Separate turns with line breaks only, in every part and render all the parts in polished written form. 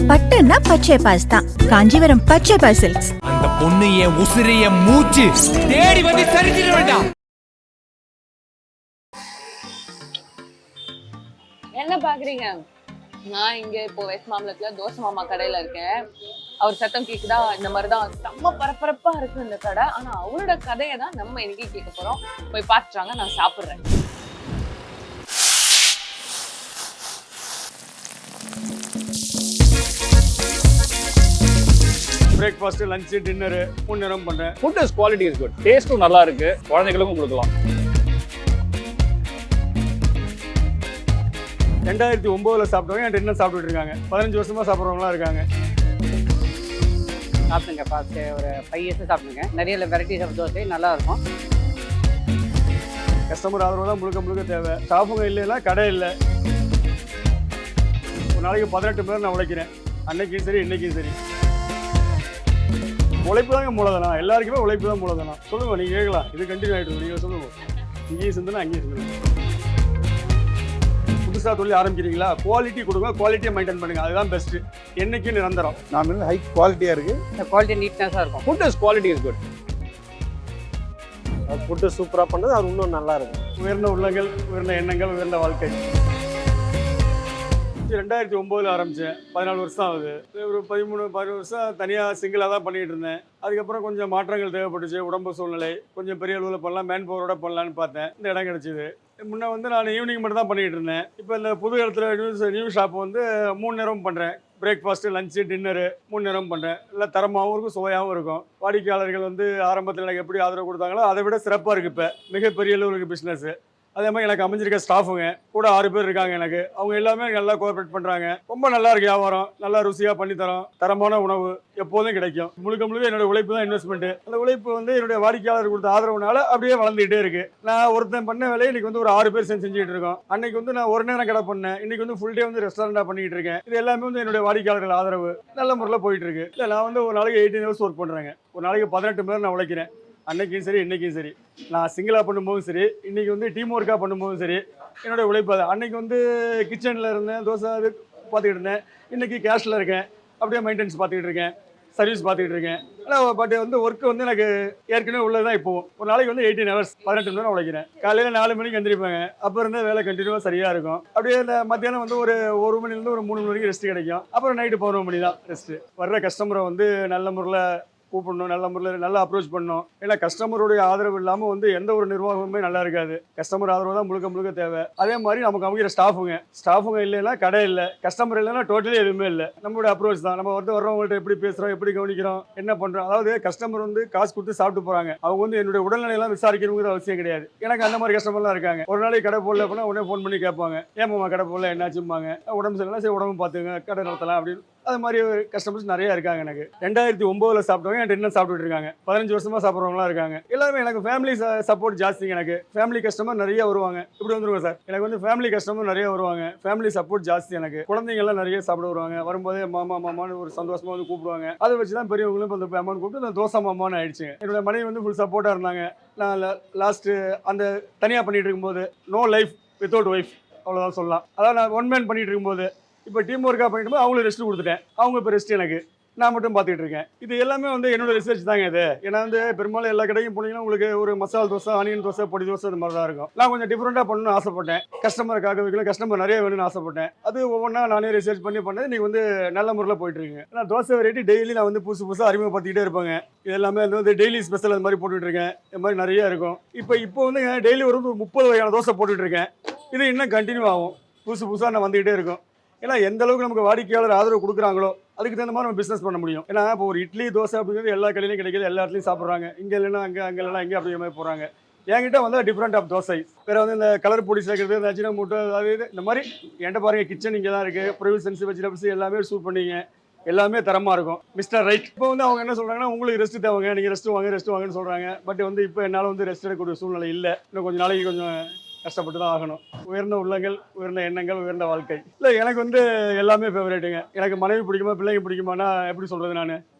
பட்டுன்னா பச்சை பாஸ் தான். காஞ்சிபுரம் பச்சை பாஸ் சில்க்ஸ்.
அந்த பொண்ணு என் உசிரிய மூச்சு தேடி வந்து சரிச்சிட வேண்டாம்.
என்ன பாக்குறீங்க? நான் இங்க இப்போ வெஸ்ட் மாம்பலத்துல தோசை மாமா கடையில இருக்கேன். அவர் சத்தம் கேக்குதா? இந்த மாதிரிதான் செம்ம பரபரப்பா இருக்கு இந்த கடை. ஆனா அவரோட கதையை தான் நம்ம இன்னைக்கு கேட்க போறோம். போய் பார்த்துட்டாங்க, நான் சாப்பிடுறேன்.
பிரேக்ஃபாஸ்ட், லஞ்ச், டின்னர் 3 நேரம் பண்றேன்.
Food is quality is good. டேஸ்ட்டும் நல்லா இருக்கு. குழந்தைகளுக்கும் கொடுக்கலாம்.
2009ல சாப்பிட்டவங்க என்கிட்ட இன்னும் சாப்பிட்டுட்டு இருக்காங்க. 15 வருஷமா சாப்பிட்றவங்களாம் இருக்காங்க.
சாப்பிடுங்க ஃபாஸ்ட்டு ஒரு 5 இயர்ஸ் சாப்பிடுங்க. நிறைய வெரைட்டிஸ் ஆஃப் தோசை நல்லா இருக்கும்.
கஸ்டமர் ஆதரவு தான் முழுக்க முழுக்க தேவை. ஸ்டாஃபுங்க இல்லைன்னா கடை இல்லை. ஒரு நாளைக்கு 18 பேர் நான் உழைக்கிறேன். அன்னைக்கும் சரி இன்னைக்கும் சரி. உழைப்பு தாங்க மூலதனம். எல்லாருக்குமே உழைப்பு தான் மூலதனம். சொல்லுங்க, நீங்க கேட்கலாம். இது கண்டினியூ ஆகிட்டு நீங்க சொல்லுங்க. இங்கேயும் சிந்தனை அங்கேயும் சிந்தனை. புதுசாக தொழில் ஆரம்பிக்கிறீங்களா, குவாலிட்டி கொடுங்க, குவாலிட்டியை மெயின்டைன் பண்ணுங்க. அதுதான் பெஸ்ட். என்னைக்கும் நிரந்தரம்.
நான் ஹை குவாலிட்டியாக இருக்கு.
குவாலிட்டி நீட்னஸாக இருக்கும்.
Food is quality is good.
Food சூப்பராக பண்ணது அது இன்னும் நல்லா இருக்கும்.
உயர்ந்த உள்ளங்கள், உயர்ந்த எண்ணங்கள், உயர்ந்த வாழ்க்கை. 2009ல் ஆரம்பித்தேன். 14 வருஷம் ஆகுது. ஒரு 13-14 வருஷம் தனியாக சிங்கிளாக தான் பண்ணிகிட்டு இருந்தேன். அதுக்கப்புறம் கொஞ்சம் மாற்றங்கள் தேவைப்பட்டுச்சு. உடம்பு சூழ்நிலை கொஞ்சம் பெரிய அளவில் பண்ணலாம், மேன் பவரோட பண்ணலான்னு பார்த்தேன். இந்த இடம் கிடச்சிது. முன்னே வந்து நான் ஈவினிங் மட்டும் தான் பண்ணிகிட்டு இருந்தேன். இப்போ இந்த புது இடத்துல நியூ ஷாப் வந்து 3 நேரம் பண்ணுறேன். பிரேக்ஃபாஸ்ட்டு, லஞ்சு, டின்னரு 3 நேரம் பண்ணுறேன். எல்லாம் தரமாகவும் இருக்கும், சுவையாகவும் இருக்கும். வாடிக்கையாளர்கள் வந்து ஆரம்பத்தில் எனக்கு எப்படி ஆதரவு கொடுத்தாங்களோ அதை விட சிறப்பாக இருக்குது. இப்போ மிகப்பெரிய அளவுக்கு பிஸ்னஸ்ஸு. அதே மாதிரி எனக்கு அமைஞ்சிருக்க ஸ்டாஃபுங்க கூட 6 பேர் இருக்காங்க. எனக்கு அவங்க எல்லாமே நல்லா கோஆப்ரேட் பண்ணுறாங்க. ரொம்ப நல்லா இருக்கு வியாபாரம். நல்லா ருசியாக பண்ணித்தரோம். தரமான உணவு எப்போதும் கிடைக்கும். முழுக்க முழுக்க என்னோட உழைப்பு தான் இன்வெஸ்ட்மெண்ட்டு. அந்த உழைப்பு வந்து என்னுடைய வாடிக்கையாளர் கொடுத்த ஆதரவுனால அப்படியே வளர்ந்துகிட்டே இருக்கு. நான் ஒருத்தன் பண்ண வேலையை இன்னைக்கு வந்து ஒரு 6 பேர் செஞ்சுட்டு இருக்கோம். அன்னைக்கு வந்து நான் ஒரு நேரம் கடை பண்ணேன். இன்னைக்கு வந்து ஃபுல் டே வந்து ரெஸ்டாரண்டாக பண்ணிட்டு இருக்கேன். இது எல்லாமே வந்து என்னுடைய வாடிக்கையாளர்கள் ஆதரவு நல்ல முறையில் போயிட்டு இருக்கு. இல்லை, நான் வந்து ஒரு நாளைக்கு 18 ஹவர்ஸ் ஒர்க் பண்ணுறேங்க. ஒரு நாளைக்கு 18 பேர் நான் உழைக்கிறேன். அன்னைக்கும் சரி இன்னைக்கும் சரி. நான் சிங்கிளாக பண்ணும்போதும் சரி, இன்றைக்கி வந்து டீம் ஒர்க்காக பண்ணும்போதும் சரி, என்னோடய உழைப்பு அது. அன்றைக்கி வந்து கிச்சனில் இருந்தேன், தோசை அது பார்த்துக்கிட்டு இருந்தேன். இன்றைக்கி கேஷில் இருக்கேன். அப்படியே மெயின்டெனன்ஸ் பார்த்துக்கிட்டு இருக்கேன், சர்வீஸ் பார்த்துக்கிட்டு இருக்கேன். ஆனால் பட் வந்து ஒர்க்கு வந்து எனக்கு ஏற்கனவே உள்ளது தான். இப்போவும் ஒரு நாளைக்கு வந்து 18 ஹவர்ஸ் 18 மணி நேரம் உழைக்கிறேன். காலையில் 4 மணிக்கு எந்திரிப்பாங்க. அப்போ இருந்தே வேலை கண்டினியூவாக சரியாக இருக்கும். அப்படியே இந்த மத்தியானம் வந்து ஒரு மணிலேருந்து ஒரு 3 மணி வரைக்கும் ரெஸ்ட் கிடைக்கும். அப்புறம் நைட்டு 11 மணி தான் ரெஸ்ட்டு. வர்ற கஸ்டமரை வந்து நல்ல முறையில் கூப்பிடணும், நல்ல முறையில் நல்லா அப்ரோச் பண்ணணும். ஏன்னா கஸ்டமருடைய ஆதரவு இல்லாமல் வந்து எந்த ஒரு நிர்வாகமுமே நல்லா இருக்காது. கஸ்டமர் ஆதரவு தான் முழுக்க முழுக்க தேவை. அதே மாதிரி நமக்கு அமைக்கிற ஸ்டாஃபுங்க இல்லைன்னா கடை இல்லை, கஸ்டமர் இல்லைன்னா டோட்டலி எதுவுமே இல்லை. நம்மளுடைய அப்ரோச் தான். நம்ம வந்து வர்றவங்கள்ட்ட எப்படி பேசுகிறோம், எப்படி கவனிக்கிறோம், என்ன பண்ணுறோம். அதாவது கஸ்டமர் வந்து காசு கொடுத்து சாப்பிட்டு போகிறாங்க. அவங்க வந்து என்னுடைய உடல்நிலையெல்லாம் விசாரிக்கணுங்கிற அவசியம் கிடையாது. எனக்கு அந்த மாதிரி கஸ்டமர்லாம் இருக்காங்க. ஒரு நாளைக்கு கடை போடல அப்படின்னா உடனே ஃபோன் பண்ணி கேட்பாங்க, ஏமாம்மா கடை போடல, என்னாச்சும்பாங்க. உடம்பு சரியில்லை, சரி உடம்பு பார்த்துங்க, கடை நடத்தலாம் அப்படின்னு. அது மாதிரி கஸ்டமர்ஸ் நிறைய இருக்காங்க. எனக்கு 2009ல் சாப்பிட்டவங்க என்கிட்ட இன்னும் சாப்பிட்டுட்டு இருக்காங்க. 15 வருஷமா சாப்பிட்றவங்களாம் இருக்காங்க. எல்லாமே எனக்கு ஃபேமிலி சப்போர்ட் ஜாஸ்திங்க. எனக்கு ஃபேமிலி கஸ்டமர் நிறைய வருவாங்க. இப்படி வந்துருவாங்க சார். எனக்கு வந்து ஃபேமிலி கஸ்டமர் நிறைய வருவாங்க. ஃபேமிலி சப்போர்ட் ஜாஸ்தி. எனக்கு குழந்தைங்க எல்லாம் நிறைய சாப்பிட வருவாங்க. வரும்போதே மாமான்னு ஒரு சந்தோஷமா வந்து கூப்பிடுவாங்க. அதை வச்சு தான் பெரியவங்களும் இப்போ அந்த அம்மான்னு கூப்பிட்டு நான் தோசை மாமான்னு ஆயிடுச்சு. என்னோட மனைவி வந்து ஃபுல் சப்போர்ட்டாக இருந்தாங்க. நான் லாஸ்ட்டு அந்த தனியாக பண்ணிட்டு இருக்கும்போது நோ லைஃப் வித்தவுட் ஒய்ஃப், அவ்வளோதான் சொல்லலாம். அதான் நான் ஒன் மேன் பண்ணிட்டு இருக்கும்போது இப்போ டீம் ஒர்க்காக பண்ணிட்டு போது அவங்களுக்கு ரெஸ்ட் கொடுத்துட்டேன். அவங்க இப்போ ரெஸ்ட் எனக்கு, நான் மட்டும் பார்த்துக்கிட்டு இருக்கேன். இது எல்லாமே வந்து என்னோட ரிசர்ச் தாங்க இது. ஏன்னா வந்து பெரும்பாலும் எல்லா கடையும் போனீங்கன்னா உங்களுக்கு ஒரு மசாலா தோசை, ஆனியன் தோசை, பொடி தோசை இந்த மாதிரி தான் இருக்கும். நான் கொஞ்சம் டிஃப்ரெண்ட்டாக பண்ணணும்னு ஆசைப்பட்டேன். கஸ்டமருக்காக வைக்கணும், கஸ்டமர் நிறைய வேணும்னு ஆசைப்பட்டேன். அது ஒவ்வொன்றா நானே ரிசர்ச் பண்ணது நீங்கள் வந்து நல்ல முறையில் போயிட்டு இருக்கீங்க. ஏன்னா தோசை வெரைட்டி டெய்லி நான் வந்து புதுசாக அறிமுகப்படுத்திக்கிட்டே இருப்பாங்க. இது எல்லாமே வந்து டெய்லி ஸ்பெஷல் அது மாதிரி போட்டுட்டு இருக்கேன். இது மாதிரி நிறைய இருக்கும். இப்போ வந்து டெய்லி ஒரு 30 வகையான தோசை போட்டுட்டு இருக்கேன். இது இன்னும் கண்டினியூ ஆகும். புதுசாக நான் வந்துகிட்டே இருக்கும். ஏன்னா எந்த அளவுக்கு நமக்கு வாடிக்கையாளர் ஆதரவு கொடுக்குறாங்களோ அதுக்கு தகுந்த மாதிரி நம்ம பிஸ்னஸ் பண்ண முடியும். ஏன்னா இப்போ ஒரு இட்லி தோசை அப்படிங்கிறது எல்லா கடையிலையும் கிடைக்கிது, எல்லா இடத்துலையும் சாப்பிட்றாங்க. இங்கே இல்லைன்னா அங்கே இல்லைன்னா இங்கே அப்படிங்கிற மாதிரி போகிறாங்க. என்கிட்ட வந்து டிஃப்ரெண்ட் ஆஃப் தோசை வேறு வந்து இந்த கலர் பொடி சேர்க்குறது, இந்த அஜினா மூட்டை, அதாவது இந்த மாதிரி என்கிட்ட பாருங்கள். கிச்சன் இங்கே தான் இருக்குது. ப்ரொவிஷன்ஸ், வெஜிடபிள்ஸ் எல்லாமே சூட் பண்ணிங்க. எல்லாமே தரமாக இருக்கும். Mister right. இப்போ வந்து அவங்க என்ன சொல்கிறாங்கன்னா, உங்களுக்கு ரெஸ்ட் தேவைங்க, நீங்கள் ரெஸ்ட் வாங்கன்னு சொல்கிறாங்க. பட் வந்து இப்போ என்னால் வந்து ரெஸ்ட் எடுக்கக்கூடிய சூழ்நிலை இல்லை. இன்னும் கொஞ்சம் நாளைக்கு கொஞ்சம் கஷ்டப்பட்டு தான் ஆகணும். உயர்ந்த உள்ளங்கள், உயர்ந்த எண்ணங்கள், உயர்ந்த வாழ்க்கை. இல்லை, எனக்கு வந்து எல்லாமே ஃபேவரேட்டுங்க. எனக்கு மனைவி பிடிக்குமா, பிள்ளைங்க பிடிக்குமானா எப்படி சொல்கிறது? நான்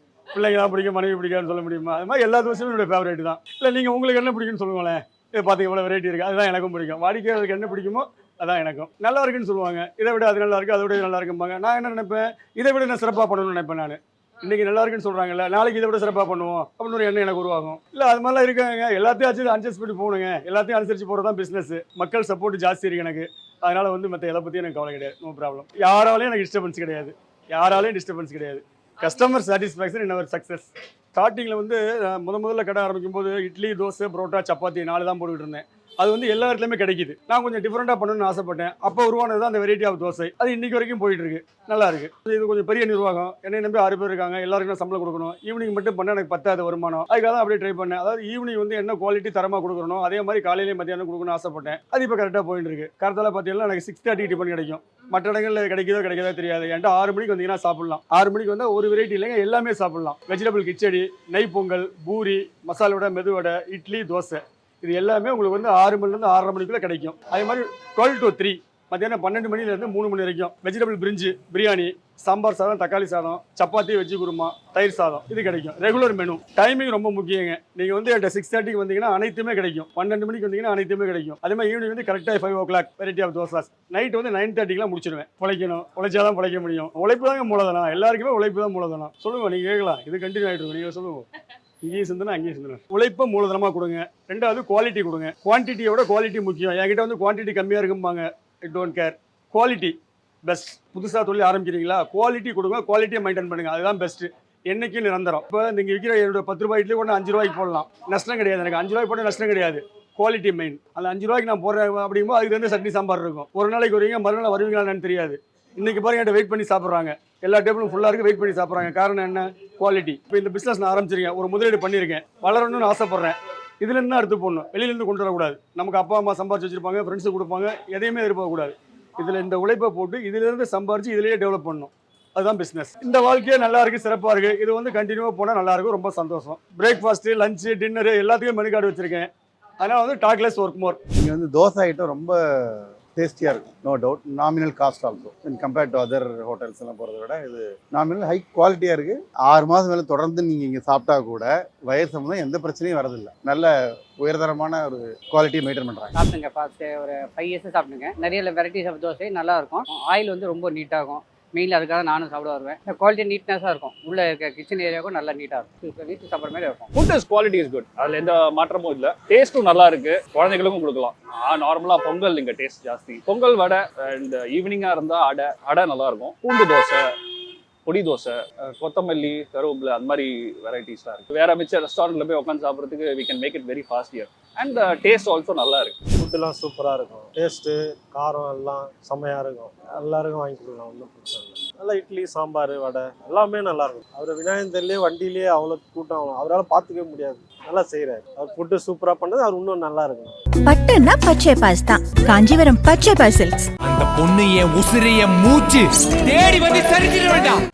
பிள்ளைங்க தான் பிடிக்கும், மனைவி பிடிக்காதுன்னு சொல்ல முடியுமா? அது மாதிரி எல்லா தோசையும் என்னுடைய ஃபேவரேட் தான். இல்லை, நீங்கள் உங்களுக்கு என்ன பிடிக்குன்னு சொல்லுங்களேன். இதை பார்த்து எவ்வளோ வெரைட்டி இருக்குது, அதுதான் எனக்கும் பிடிக்கும். வாடிக்கையாளருக்கு என்ன பிடிக்குமோ அதான் எனக்கும் நல்லா இருக்குன்னு சொல்லுவாங்க. இதை விட அது நல்லா இருக்கு, அதை விட இது நல்லா இருக்கும்பாங்க. நான் என்ன நினைப்பேன், இதை விட நான் சிறப்பாக பண்ணணும்னு நினைப்பேன். நான் இன்னைக்கு நல்லா இருக்குன்னு சொல்றாங்கல்ல, நாளைக்கு இதை விட சிறப்பாக பண்ணுவோம் அப்படின்னு ஒரு எண்ணம் எனக்கு உருவாகும். இல்லை அது மாதிரிலாம் இருக்காங்க. எல்லாத்தையும் அட்ஜஸ்ட் பண்ணி போகணுங்க. எல்லாத்தையும் அனுசரிச்சு போகிறது தான் பிஸ்னஸ். மக்கள் சப்போர்ட் ஜாஸ்தி இருக்கு எனக்கு. அதனால வந்து மற்ற எதை பற்றியும் எனக்கு கவலை கிடையாது. No problem. யாராலையும் எனக்கு டிஸ்டர்பன்ஸ் கிடையாது. யாராலையும் டிஸ்டர்பன்ஸ் கிடையாது. Customer satisfaction in our success. ஸ்டார்டிங்கில் வந்து முதல்ல கடை ஆரம்பிக்கும் போது இட்லி, தோசை, பரோட்டா, சப்பாத்தி 4 தான் போட்டுக்கிட்டு இருந்தேன். அது வந்து எல்லா இடத்துலையுமே கிடைக்குது. நான் கொஞ்சம் டிஃப்ரெண்டாக பண்ணணும்னு ஆசைப்பட்டேன். அப்போ உருவானது தான் அந்த வெரைட்டி ஆஃப் தோசை. அது இன்னைக்கு வரைக்கும் போயிட்டு இருக்கு. நல்லா இருக்கு. இது கொஞ்சம் பெரிய நிர்வாகம். என்னை நம்பி 6 பேர் இருக்காங்க. எல்லாருக்கும் நான் சம்பளம் கொடுக்கணும். ஈவினிங் மட்டும் பண்ண எனக்கு 10 வருமானம். அதுக்காக தான் அப்படியே ட்ரை பண்ணேன். அதாவது ஈவினிங் வந்து என்ன குவாலிட்டி தரமாக கொடுக்கணும், அதே மாதிரி காலையிலேயே மத்தியானம் கொடுக்கணும்னு ஆசைப்பட்டேன். அது இப்போ கரெக்டாக போயிட்டு இருக்கு. கரெக்டாக பார்த்தீங்கன்னா எனக்கு 6:30 டிஃபன் கிடைக்கும். மற்ற இடங்களில் கிடைக்காதோ தெரியாது. என்கிட்ட 6 மணிக்கு வந்தீங்கன்னா சாப்பிடலாம். 6 மணிக்கு வந்தால் ஒரு வெரைட்டி இல்லைங்க, எல்லாமே சாப்பிடலாம். வெஜிடபிள் கிச்சடி, நெய் பொங்கல், பூரி, மசால் வடை, மெது வடை, இட்லி, தோசை, இது எல்லாமே உங்களுக்கு வந்து 6 மணிலேருந்து 6:30 மணிக்குள்ளே கிடைக்கும். அதே மாதிரி 12 to 3 மத்தியானம் 12 மணிலேருந்து 3 மணி வரைக்கும் வெஜிடபிள் பிரிஞ்சு, பிரியாணி, சாம்பார் சாதம், தக்காளி சாதம், சப்பாத்தி, வெஜ்ஜி குருமா, தயிர் சாதம், இது கிடைக்கும். Regular menu. டைமிங் ரொம்ப முக்கியங்க. நீங்கள் வந்து 6:30 வந்தீங்கன்னா அனைத்துமே கிடைக்கும். 12 மணிக்கு வந்தீங்கன்னா அனைத்துமே கிடைக்கும். அதே மாதிரி ஈவினிங் வந்து கரெக்டாக 5 o'clock variety of dosas. Night வந்து 9:30 முடிச்சிடுவேன். உழைக்கணும், உழைச்சாதான் பிழைக்க முடியும். உழைப்பு தாங்க மூலதனம். எல்லாருக்குமே உழைப்பு தான் மூலதனம். சொல்லுங்க, நீங்கள் கேட்கலாம், இது கண்டினியூ ஆகிட்டு இருக்கும். நீங்கள் சொல்லுவோம், இங்கேயும் சிந்தனை அங்கேயும் சிந்தனை. உழைப்பை மூலதனமாக கொடுங்க. ரெண்டாவது குவாலிட்டி கொடுங்க. குவான்டிட்டியோட குவாலிட்டி முக்கியம். என்கிட்ட வந்து குவான்டிட்டி கம்மியாக இருக்கும்பாங்க. I don't care. Quality best. புதுசாக தொழில் ஆரம்பிக்கிறீங்களா, குவாலிட்டி கொடுங்க, குவாலிட்டியை மெயின்டைன் பண்ணுங்க. அதுதான் பெஸ்ட். என்னைக்கும் நிரந்தரம். இப்போ நீங்கள் விற்கிற என்னோட 10 ரூபாய் இட்லி கொண்டு 5 ரூபாய்க்கு போடலாம். நஷ்டம் கிடையாது. எனக்கு 5 ரூபாய்க்கு போட நஷ்டம் கிடையாது. Quality main. அந்த 5 ரூபாய்க்கு நான் போடுறேன் அப்படிங்கும்போது அதுக்கு வந்து சட்னி சாம்பார் இருக்கும். ஒரு நாளைக்கு வருவீங்க, மறுநாள் வருவீங்களான்னு தெரியாது. இன்னைக்கு பாருங்க, என்கிட்ட வெயிட் பண்ணி சாப்பிட்றாங்க. எல்லா டேபிளும் ஃபுல்லாக இருக்குது, வெயிட் பண்ணி சாப்பிட்றாங்க. காரணம் என்ன? குவாலிட்டி. இப்போ இந்த பிஸ்னஸ் நான் ஆரம்பிச்சிருக்கேன், ஒரு முதலீடு பண்ணியிருக்கேன், வளரணும்னு ஆசைப்பட்றேன். இதுலேருந்து எடுத்து போடணும், வெளியிலேருந்து கொண்டு வரக்கூடாது. நமக்கு அப்பா அம்மா சம்பாரிச்சு வச்சிருப்பாங்க, ஃப்ரெண்ட்ஸு கொடுப்பாங்க, எதையுமே எதிர்பார்க்கக்கூடாது. இதில் இந்த உழைப்பை போட்டு இதிலேருந்து சம்பாரிச்சு இதிலேயே டெவலப் பண்ணணும். அதுதான் பிஸ்னஸ். இந்த வாழ்க்கையே நல்லா இருக்குது, சிறப்பாக இருக்குது. இது வந்து கண்டினியூவாக போனால் நல்லாயிருக்கும். ரொம்ப சந்தோஷம். பிரேக்ஃபாஸ்ட்டு, லஞ்சு, டின்னரு எல்லாத்துக்கும் மெனு கார்டு வச்சுருக்கேன். அதனால் வந்து டாக்லெஸ் ஒர்க் மோர்.
இங்கே வந்து தோசை ஐட்டம் ரொம்ப டேஸ்டியாக இருக்கும். No doubt. Nominal cost also compared to other hotels எல்லாம் போகிறத விட இது நாமினல் ஹை குவாலிட்டியாக இருக்குது. 6 மாதம் மேலே தொடர்ந்து நீங்கள் இங்கே சாப்பிட்டா கூட வயசு சம்பந்தம் எந்த பிரச்சனையும் வரதில்லை. நல்ல உயர்தரமான ஒரு குவாலிட்டியை மெயின்டைன் பண்ணுறாங்க.
சாப்பிட்டுங்க ஃபாஸ்ட்டு ஒரு 5 years சாப்பிட்டுங்க. நிறைய வெரைட்டிஸ் ஆஃப் தோசை நல்லா இருக்கும். ஆயில் வந்து ரொம்ப நீட்டாகும். மெயினில் அதுக்காக நானும் சாப்பிட வருவேன். குவாலிட்டி நீட்னஸாக இருக்கும். உள்ளே இருக்க கிச்சன் ஏரியாவுக்கும் நல்லா நீட்டாக இருக்கும். வீட்டு சாப்பிட்ற மாதிரி இருக்கும்.
Food is quality is good. அதில் எந்த மாற்றமும் இல்லை. டேஸ்ட்டும் நல்லா இருக்கு. குழந்தைகளுக்கும் கொடுக்கலாம். நார்மலாக பொங்கல் இங்கே டேஸ்ட் ஜாஸ்தி. பொங்கல் வடை அண்ட் ஈவினிங்காக இருந்தால் அடை நல்லா இருக்கும். பூண்டு தோசை, பொடி தோசை, கொத்தமல்லி, கருவேப்பிலை, அந்த மாதிரி வெரைட்டிஸ்லாம் இருக்குது. வேற மிச்ச ரெஸ்டாரண்ட்டில் போய் உட்காந்து சாப்பிட்றதுக்கு we can make it very fast year. And taste also நல்லா இருக்கு.
ஃபுட்டுலாம் சூப்பராக இருக்கும். டேஸ்ட்டு, காரம் எல்லாம் செம்மையாக இருக்கும். எல்லாருக்கும் வாங்கி கொடுக்கலாம், ஒன்றும் பிரச்சனை இல்லை. நல்லா இட்லி, சாம்பார், வடை எல்லாமே நல்லாயிருக்கும். அவர் விநாயகர்லேயே வண்டியிலேயே அவ்வளோ கூட்டம், அவரால் பார்த்துக்கவே முடியாது. நல்லா செய்கிறாரு. அவர் ஃபுட்டு சூப்பராக பண்ணது, அவர் இன்னும் நல்லா இருக்கும்.
பட்டுன்னா பச்சை பாஸ் தான். காஞ்சிபுரம் பச்சை பாஸ் சில்க்ஸ்.
அந்த பொண்ணு என் உசிரிய மூச்சு தேடி வந்து சரிஞ்சிட வேண்டாம்.